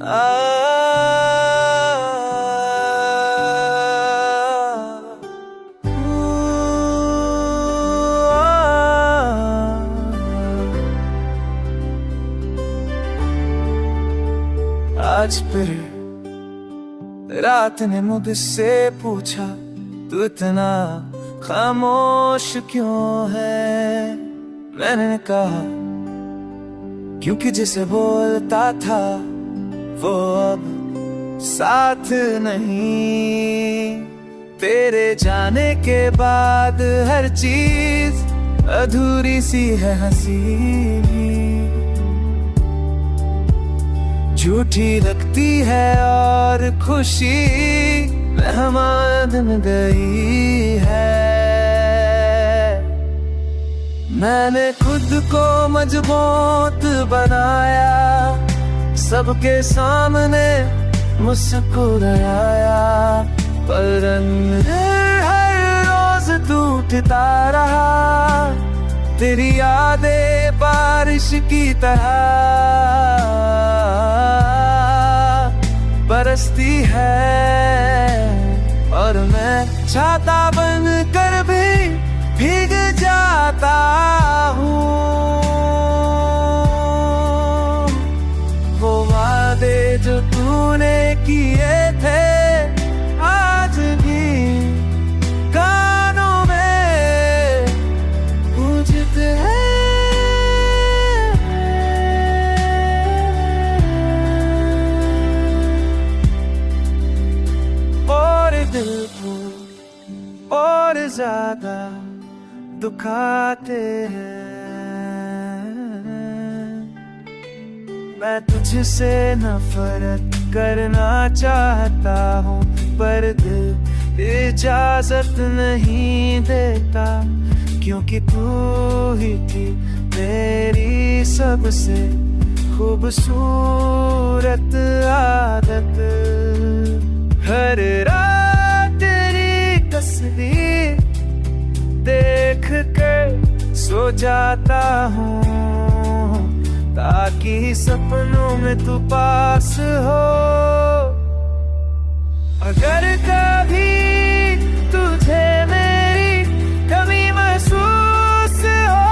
आज फिर रात ने मुझसे पूछा, तू इतना खामोश क्यों है। मैंने कहा क्योंकि जिसे बोलता था वो अब साथ नहीं। तेरे जाने के बाद हर चीज अधूरी सी है, हंसी झूठी लगती है और खुशी मेहमान बन गई है। मैंने खुद को मजबूत बनाया, सबके सामने मुस्कुराया, पर हर रोज टूटता रहा। तेरी यादें बारिश की तरह बरसती है, और मैं छाता बन कर भी भीग जाता हूँ। वो वादे जो तूने किए थे आज भी कानों में गूंजते हैं। दिल को और ज्यादा दुखाते हैं। मैं तुझसे नफरत करना चाहता हूँ, पर दिल इजाजत नहीं देता, क्योंकि तू ही थी मेरी सबसे खूबसूरत आदत। हर रात तेरी तस्वीर देख कर सो जाता हूँ, ताकि सपनों में तू पास हो। अगर कभी तुझे मेरी कमी महसूस हो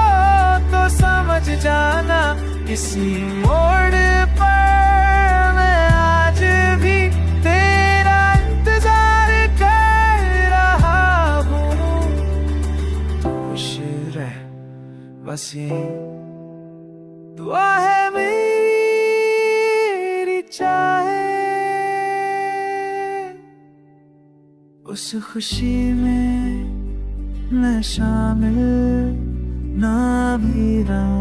तो समझ जाना, किसी मोड़ पर मैं आज भी तेरा इंतजार कर रहा हूँ। खुश रह बस यही दुआ है मेरी, चाहे उस खुशी में मैं शामिल ना भी रहूं।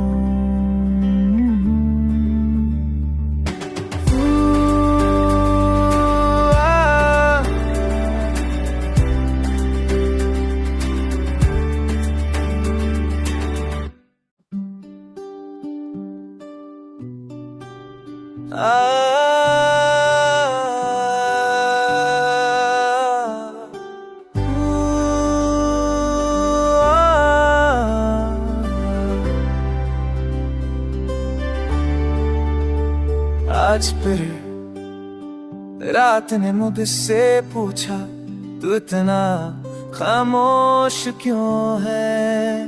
आज फिर रात ने मुझसे पूछा, तू इतना खामोश क्यों है।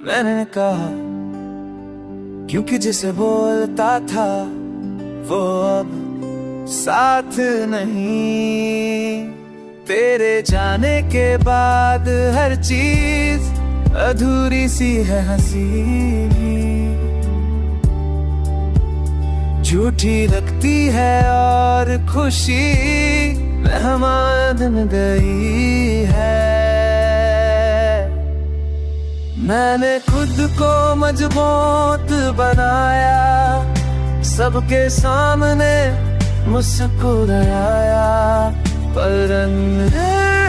मैंने कहा क्योंकि जिसे बोलता था वो अब साथ नहीं। तेरे जाने के बाद हर चीज अधूरी सी है, हंसी झूठी लगती है, और खुशी मेहमान बन गई है। मैंने खुद को मजबूत बनाया, सबके सामने मुस्कुराया, पर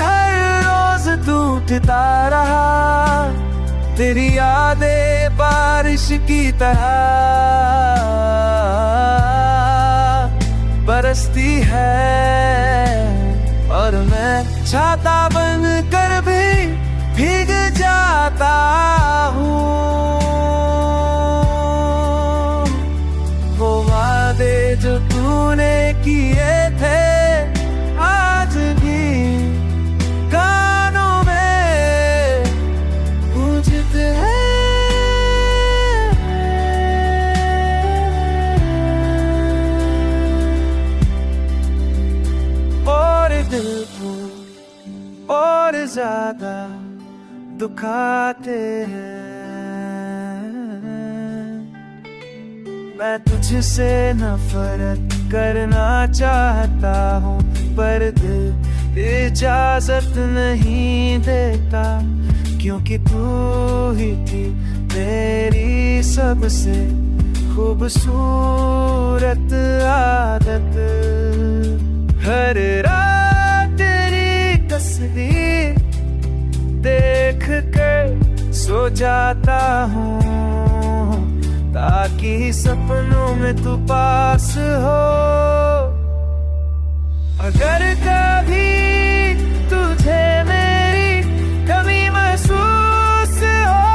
हर रोज टूटता रहा। तेरी यादें बारिश की तरह बरसती है, और मैं छाता बन कर भी भीग जाता हूँ। वो वादे जो तूने दुखाते हैं। मैं तुझसे नफरत करना चाहता हूँ, पर दिल इजाजत नहीं देता, क्योंकि तू ही थी मेरी सबसे खूबसूरत आदत। हर रात तेरी तस्वीर देख कर सो जाता हूँ, ताकि सपनों में तू पास हो। अगर कभी तुझे मेरी कमी महसूस हो,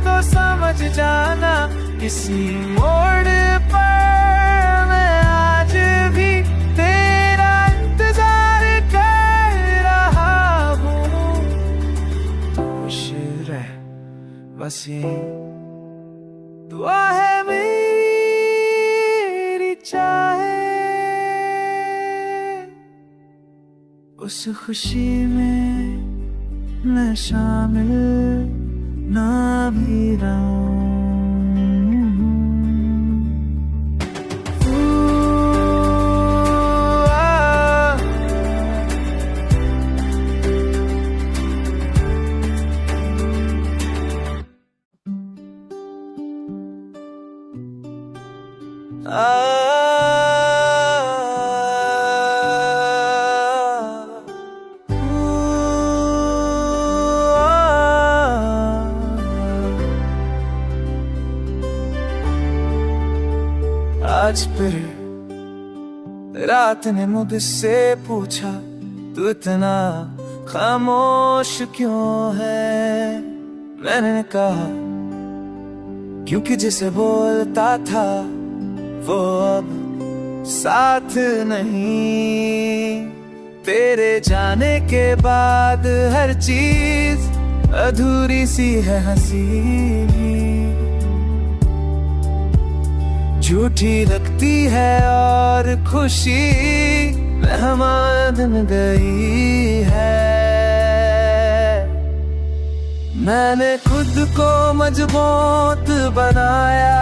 तो समझ जाना किसी मोड़ पर मैं आज भी तेरा इंतजार कर रहा हूँ। खुश रह बस ये दुआ है मेरी, चाहे उस खुशी में मैं शामिल ना भी रहूं। आज फिर रात ने मुझसे पूछा, तू इतना खामोश क्यों है? मैंने कहा क्योंकि जिसे बोलता था वो अब साथ नहीं। तेरे जाने के बाद हर चीज अधूरी सी है, हंसी झूठी लगती है और खुशी मेहमान गई है। मैंने खुद को मजबूत बनाया,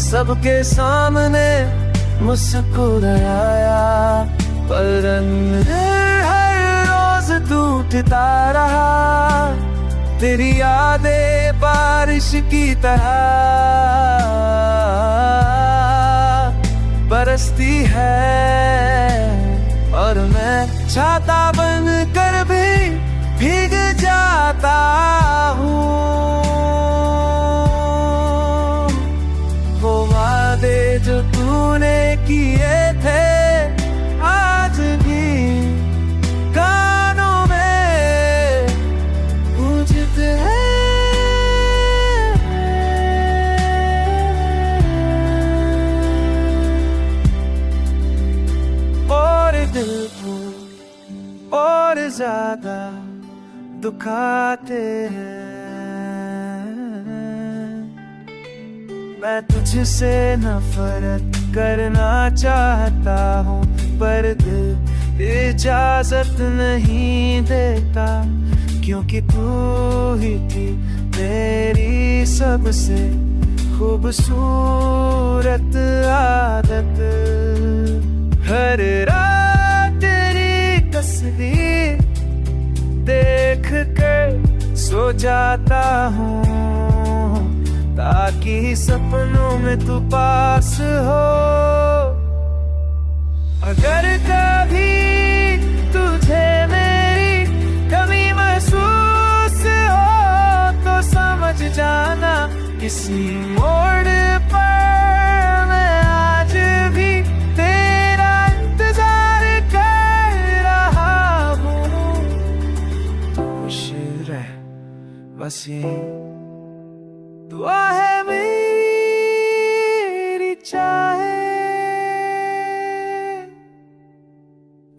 सबके सामने मुस्कुराया, पर हर रोज टूटता रहा। तेरी यादें बारिश की तरह बरसती है, और मैं छाता बन कर भी भीग जाता हूँ। वो वादे जो तूने किए थे आज भी कानों में गूंजते हैं। दिल को और ज्यादा दुखाते हैं। मैं तुझसे नफरत करना चाहता हूँ, पर दिल इजाजत नहीं देता, क्योंकि तू ही थी मेरी सबसे खूबसूरत आदत। हर रात तेरी तस्वीर देख कर सो जाता हूँ, ताकि सपनों में तू पास हो। अगर कभी तुझे मेरी कमी महसूस हो, तो समझ जाना किसी मोड़ पर मैं आज भी तेरा इंतजार कर रहा हूँ। खुश रह बस ये दुआ है मेरी, चाहे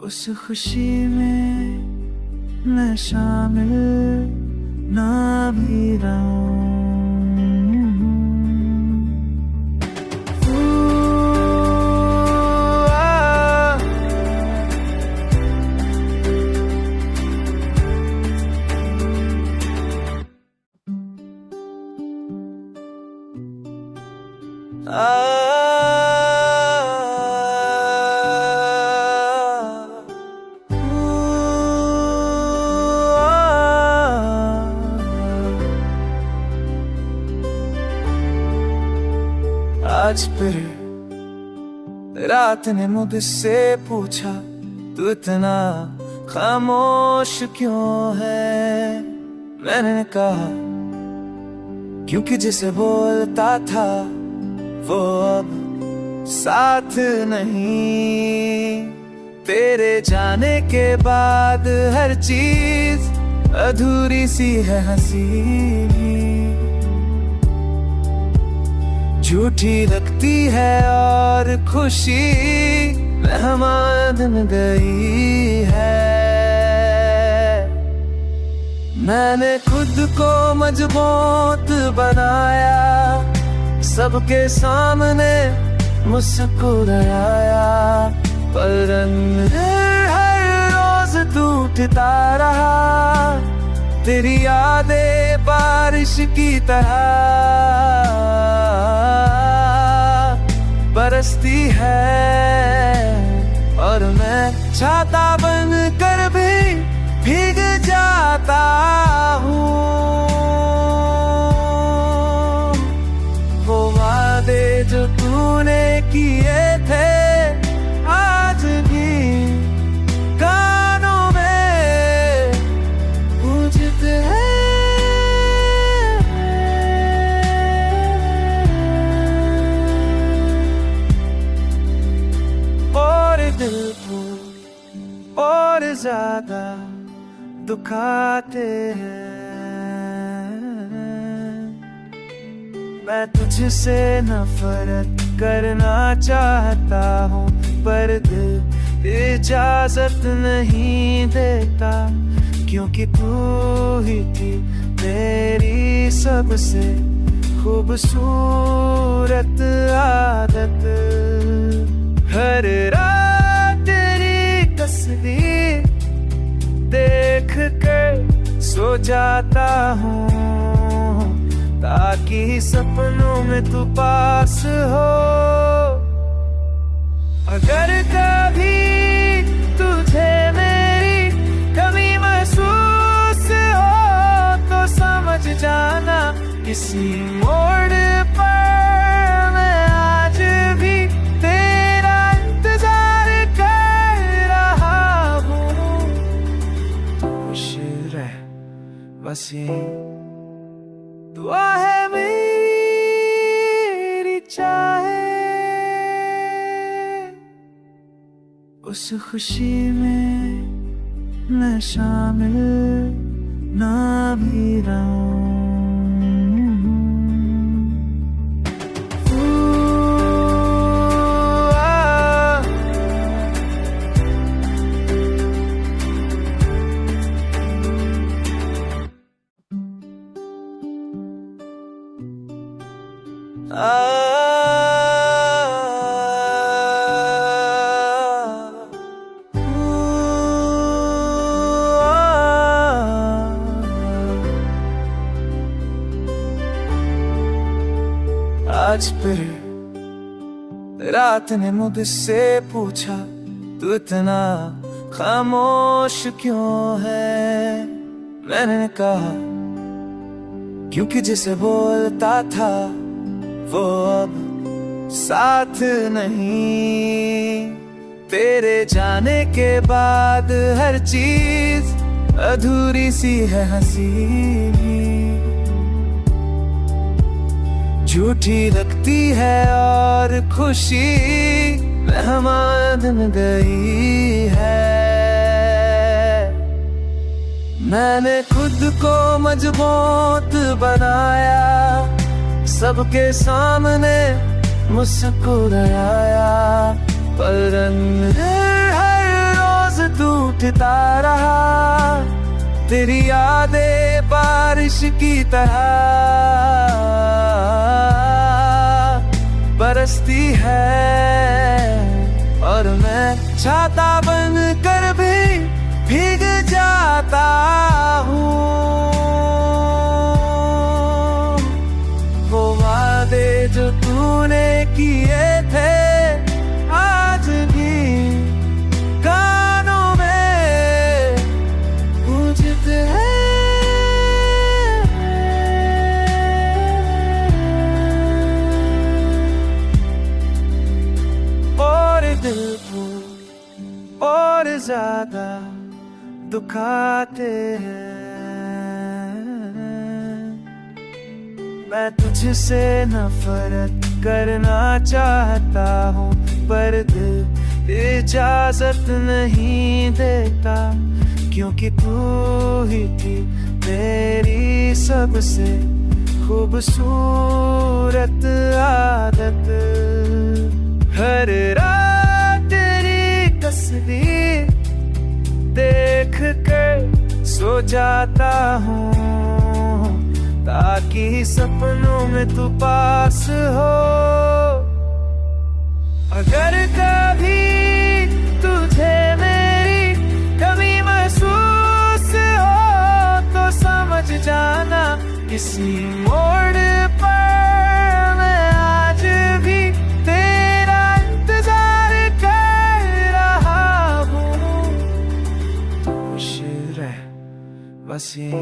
उस खुशी में मैं शामिल ना भी रहूं। आज फिर रात ने मुझसे पूछा, तू इतना खामोश क्यों है? मैंने कहा क्योंकि जिसे बोलता था वो अब साथ नहीं। तेरे जाने के बाद हर चीज अधूरी सी है, हंसी झूठी लगती है और खुशी मेहमान गई है। मैंने खुद को मजबूत बनाया, सबके सामने मुस्कुराया, पर हर रोज टूटता रहा। तेरी यादें बारिश की तरह बरसती है, और मैं छाता बन कर भी भीग जाता हूँ। वो वादे जो तूने किए थे आज भी कानों में गूंजते हैं। दिल को और ज्यादा दुखाते हैं। मैं तुझसे नफरत करना चाहता हूँ, पर दिल इजाजत नहीं देता, क्योंकि तू ही थी मेरी सबसे खूबसूरत आदत। हर रात तस्वीर देख कर सो जाता हूँ, ताकि सपनों में तू पास हो। अगर कभी तुझे मेरी कमी महसूस हो तो समझ जाना, किसी मोड़ पर मैं आज भी तेरा इंतजार कर रहा हूँ। खुश रह बस यही दुआ है मेरी, चाहे उस खुशी में मैं शामिल ना भी रहूं। आज फिर रात ने मुझसे पूछा, तू इतना खामोश क्यों है? मैंने कहा क्योंकि जिसे बोलता था वो अब साथ नहीं। तेरे जाने के बाद हर चीज अधूरी सी है, हंसी झूठी लगती है और खुशी मेहमान गई है। मैंने खुद को मजबूत बनाया, सबके सामने मुस्कुराया, पर हर रोज टूटता रहा। तेरी यादें बारिश की तरह बरसती है, और मैं छाता बन कर भी भीग जाता हूँ। वो वादे जो तूने किए थे आज भी कानों में गूंजते हैं। और दिल को और ज्यादा दुखाते हैं। मैं तुझसे नफरत करना चाहता हूँ पर दिल इजाजत नहीं देता, क्योंकि तू ही थी मेरी सबसे खूबसूरत आदत। हर रात तेरी तस्वीर देख कर सो जाता हूँ, ताकि सपनों में तू पास हो। अगर कभी तुझे मेरी कमी महसूस हो तो समझ जाना किसी मोड़ पर मैं आज भी तेरा इंतजार कर रहा हूँ। खुश रह बस ये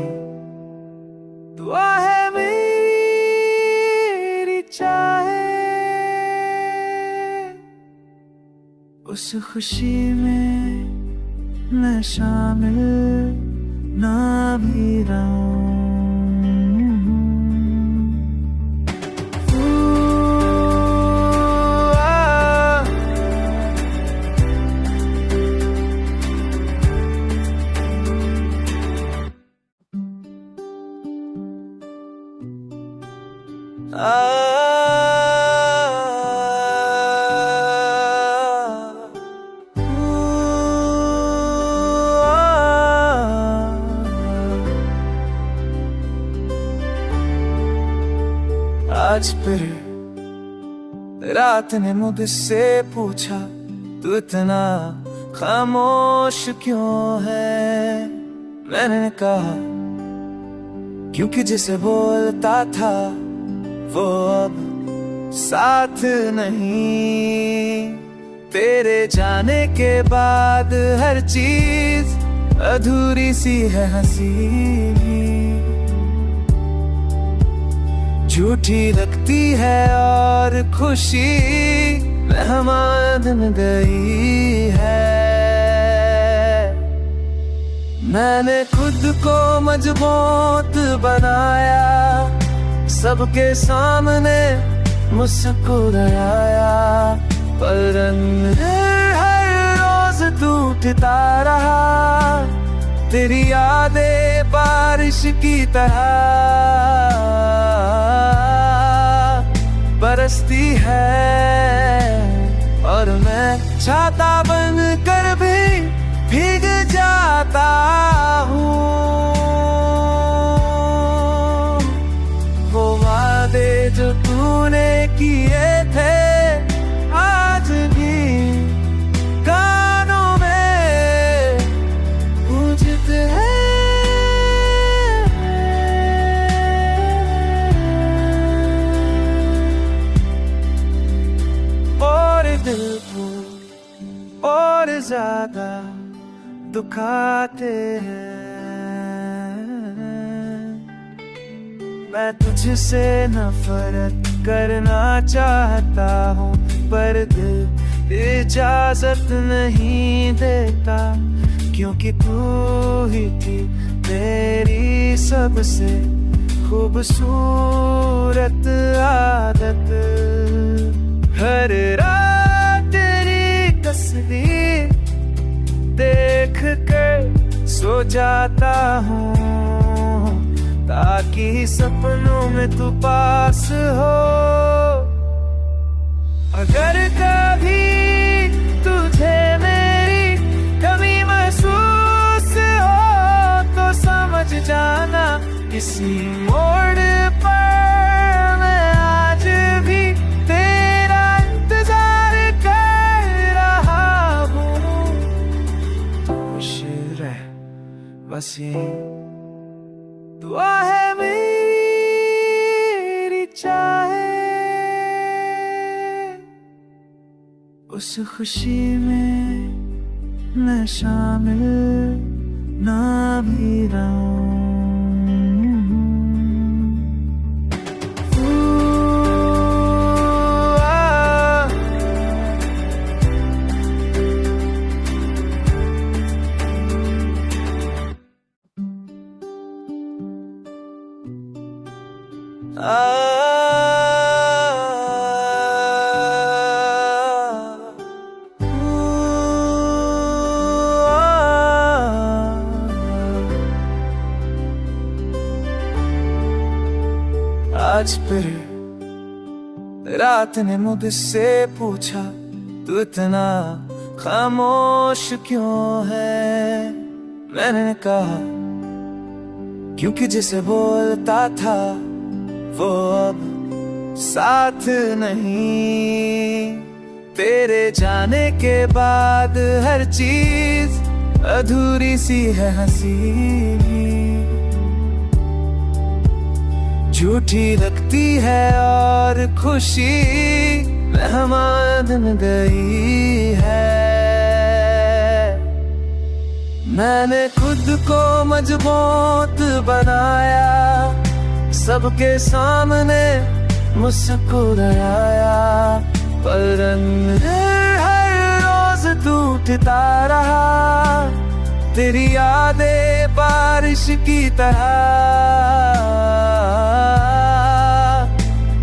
दुआ है मेरी, चाहे उस खुशी में मैं शामिल ना भी रहूं। आज फिर रात ने मुझसे पूछा तू इतना खामोश क्यों है। मैंने कहा क्योंकि जिसे बोलता था वो अब साथ नहीं। तेरे जाने के बाद हर चीज अधूरी सी है, हंसी झूठी लगती है और खुशी मेहमान गई है। मैंने खुद को मजबूत बनाया, सबके सामने मुस्कुराया, पर हर रोज टूटता रहा। तेरी यादें बारिश की तरह बरसती है, और मैं छाता बन कर भी भीग जाता हूँ। वो वादे जो तूने किए थे आज भी कानों में गूंजते हैं। दिल को और ज्यादा दुखाते हैं। मैं तुझसे नफरत करना चाहता हूँ पर दिल इजाजत नहीं देता, क्योंकि तू ही थी मेरी सबसे खूबसूरत आदत। हर रात तेरी तस्वीर देख कर सो जाता हूँ, ताकि सपनों में तू पास हो। अगर कभी तुझे मेरी कमी महसूस हो तो समझ जाना किसी मोड़ पर मैं आज भी तेरा इंतजार कर रहा हूँ। खुश रह बस ये दुआ है मेरी, चाहे उस खुशी में मैं शामिल ना भी रहूं। आज फिर रात ने मुझसे पूछा, तू इतना खामोश क्यों है? मैंने कहा क्योंकि जिसे बोलता था वो अब साथ नहीं। तेरे जाने के बाद हर चीज अधूरी सी है, हंसी झूठी लगती है और खुशी मेहमान बन गई है। मैंने खुद को मजबूत बनाया, सबके सामने मुस्कुराया, पर हर रोज टूटता रहा। तेरी यादें बारिश की तरह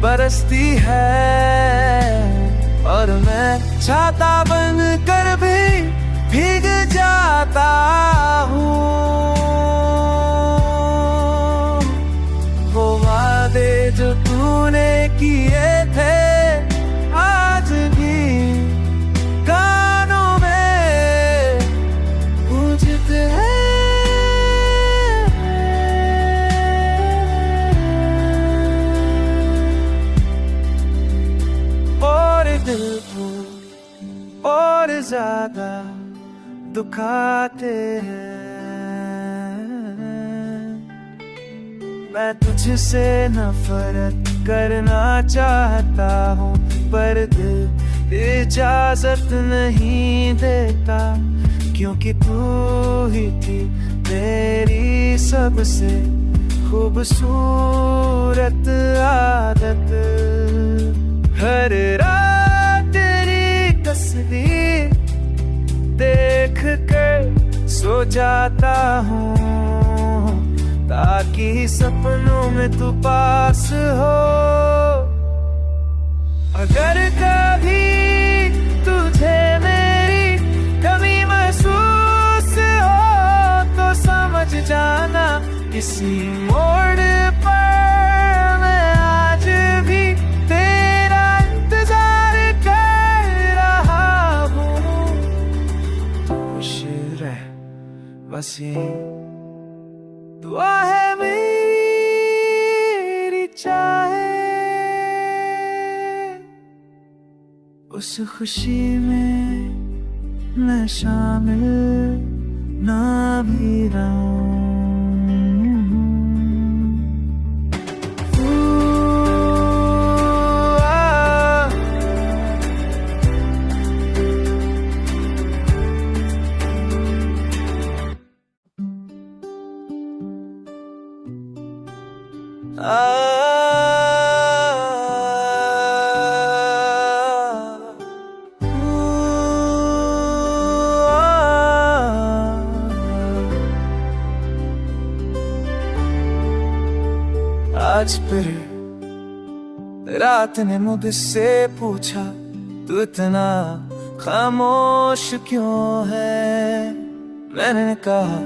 बरसती है, और मैं छाता बन कर भी भीग जाता हूँ। वो वादे जो तूने किए थे आज भी कानों में गूंजते हैं। दिल को और ज्यादा दुखाते हैं। मैं तुझसे नफरत करना चाहता हूँ, पर दिल इजाजत नहीं देता, क्योंकि तू ही थी मेरी सबसे खूबसूरत आदत। हर रात तेरी तस्वीर देख कर सो जाता हूँ, ताकि सपनों में तू पास हो। अगर कभी तुझे मेरी कमी महसूस हो तो समझ जाना, किसी मोड़ पर मैं आज भी तेरा इंतजार कर रहा हूँ। खुश रह बस ये दुआ है मेरी, चाहे उस खुशी में मैं शामिल ना भी रहूं। आज फिर रात ने मुझसे पूछा, तू इतना खामोश क्यों है? मैंने कहा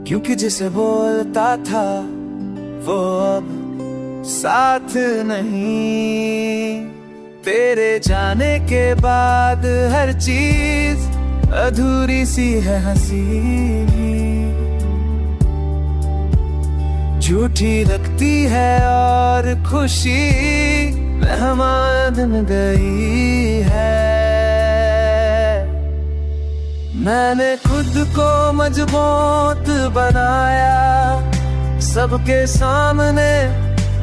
क्योंकि जिसे बोलता था वो अब साथ नहीं। तेरे जाने के बाद हर चीज अधूरी सी है, हंसी झूठी लगती है, और खुशी मेहमान बन गई है। मैंने खुद को मजबूत बनाया, सबके सामने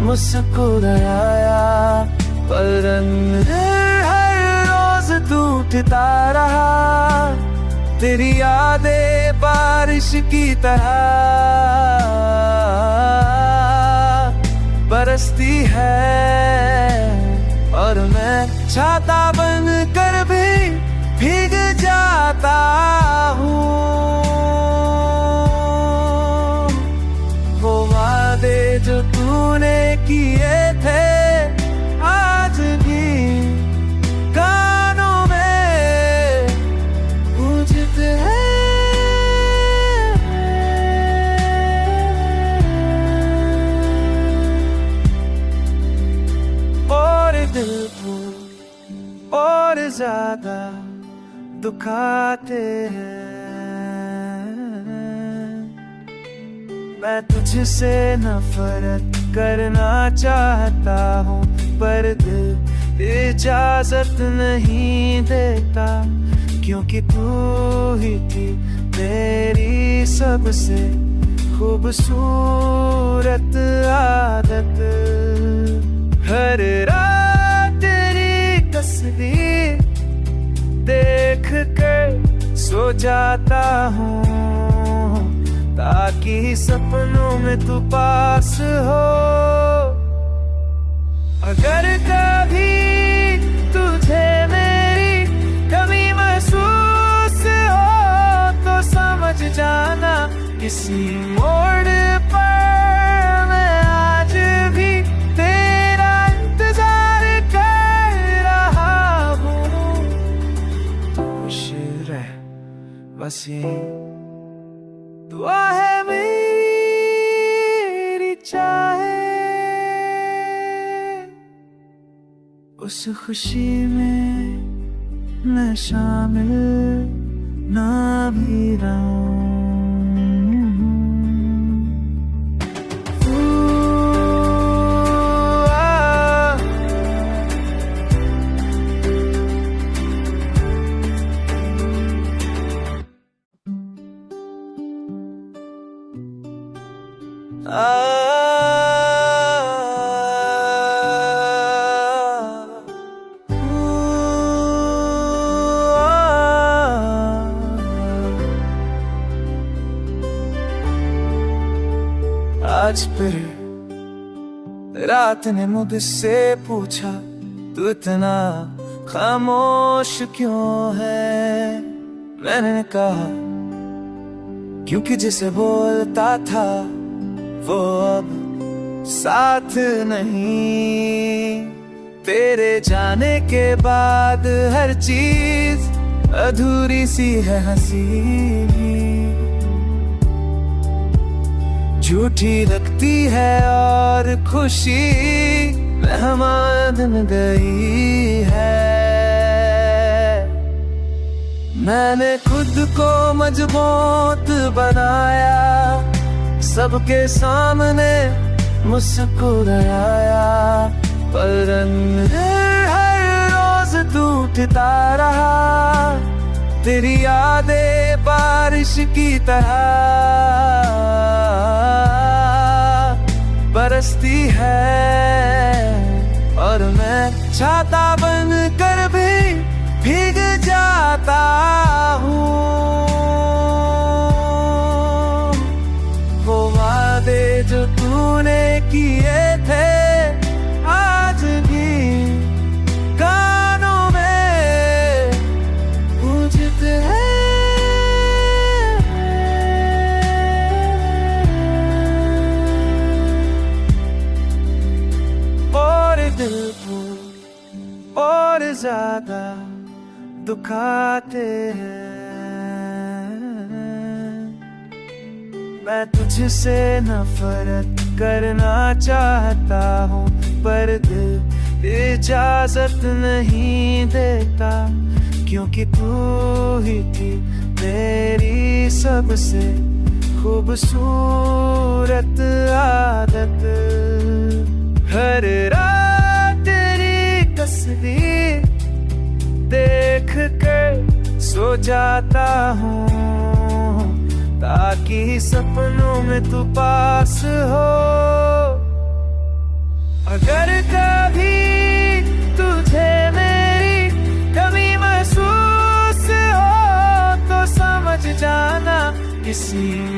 मुस्कुराया, पर हर रोज टूटता रहा, तेरी यादें बारिश की तरह बरसती है, और मैं छाता बन कर भी भीग जाता हूँ। वो वादे जो तूने किए थे आज भी कानों में गूंजते हैं। और दिल को और ज्यादा दुखाते हैं। मैं तुझसे नफरत करना चाहता हूँ, पर दिल इजाजत नहीं देता, क्योंकि तू ही थी मेरी सबसे खूबसूरत आदत। हर रात तेरी तस्वीर देख कर सो जाता हूँ, ताकि सपनों में तू पास हो। अगर कभी तुझे मेरी कमी महसूस हो तो समझ जाना, किसी मोड़ पर मैं आज भी तेरा इंतजार कर रहा हूँ। खुश रह बस यही दुआ है मेरी, चाहे उस खुशी में मैं शामिल ना भी रहूं। आज फिर रात ने मुझसे पूछा, तू इतना खामोश क्यों है? मैंने कहा क्योंकि जिसे बोलता था वो अब साथ नहीं। तेरे जाने के बाद हर चीज अधूरी सी है, हंसी झूठी लगती है और खुशी मेहमान गई है। मैंने खुद को मजबूत बनाया, सबके सामने मुस्कुराया, पर हर रोज टूटता रहा, तेरी यादें बारिश की तरह बरसती है, और मैं छाता बन कर भी भीग जाता हूँ। वो वादे जो तूने किए थे आज भी कानों में गूंजते हैं। दिल को और ज्यादा दुखाते हैं। मैं तुझसे नफरत करना चाहता हूँ, पर दिल इजाजत नहीं देता, क्योंकि तू ही थी मेरी सबसे खूबसूरत आदत। हर रात तस्वीर देख कर सो जाता हूँ, ताकि सपनों में तू पास हो। अगर कभी तुझे मेरी कमी महसूस सी